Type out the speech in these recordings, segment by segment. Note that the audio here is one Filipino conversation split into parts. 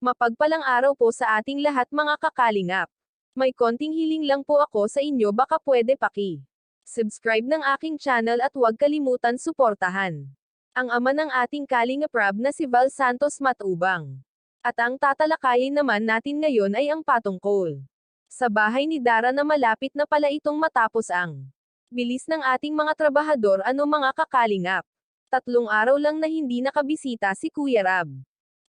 Mapagpalang araw po sa ating lahat mga kakalingap. May konting hiling lang po ako sa inyo, baka pwede subscribe ng aking channel at huwag kalimutan suportahan ang ama ng ating Kalingap Rab na si Val Santos Matubang. At ang tatalakayin naman natin ngayon ay ang patungkol sa bahay ni Dara na malapit na pala itong matapos ang bilis ng ating mga trabahador. Ano mga kakalingap? 3 araw lang na hindi nakabisita si Kuya Rab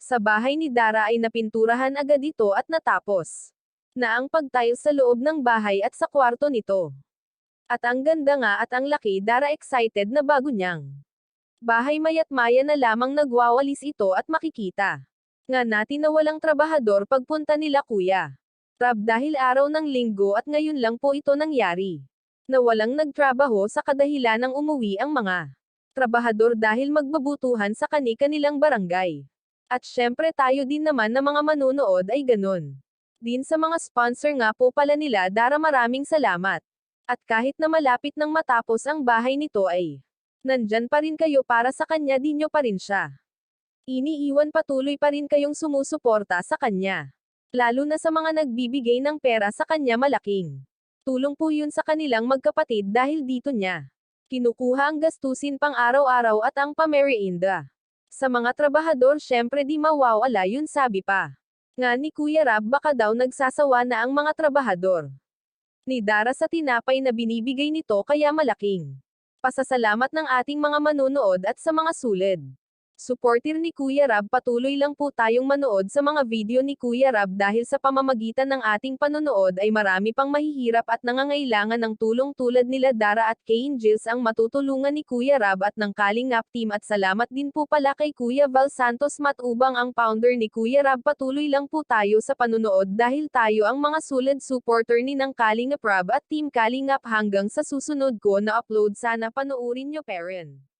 sa bahay ni Dara ay napinturahan agad ito at natapos na ang pag-tiles sa loob ng bahay at sa kwarto nito. At ang ganda nga at ang laki. Dara excited na bago niyang bahay mayat maya na lamang nagwawalis ito at makikita nga natin na walang trabahador pagpunta nila Kuya Rab dahil araw ng linggo at ngayon lang po ito nangyari na walang nagtrabaho sa kadahilan ng umuwi ang mga trabahador dahil magbabutuhan sa kani-kanilang barangay. At syempre tayo din naman na mga manunood ay ganun din sa mga sponsor nga po pala nila. Dara, maraming salamat. At kahit na malapit nang matapos ang bahay nito ay nandyan pa rin kayo para sa kanya, di nyo pa rin siya iniiwan, patuloy pa rin kayong sumusuporta sa kanya. Lalo na sa mga nagbibigay ng pera sa kanya, malaking tulong po yun sa kanilang magkapatid dahil dito niya kinukuha ang gastusin pang araw-araw at ang pamerienda. Sa mga trabahador syempre di mawawala yun, sabi pa nga ni Kuya Rab, baka daw nagsasawa na ang mga trabahador ni Dara sa tinapay na binibigay nito, kaya malaking pasasalamat ng ating mga manunood at sa mga sulid supporter ni Kuya Rab. Patuloy lang po tayong manood sa mga video ni Kuya Rab dahil sa pamamagitan ng ating panonood ay marami pang mahihirap at nangangailangan ng tulong tulad nila Dara at kay Angels ang matutulungan ni Kuya Rab at ng Kalingap team. At salamat din po pala kay Kuya Val Santos Matubang, ang founder ni Kuya Rab. Patuloy lang po tayo sa panonood dahil tayo ang mga solid supporter ni ng Kalingap Rab at Team Kalingap. Hanggang sa susunod ko na upload, sana panoorin nyo, parent.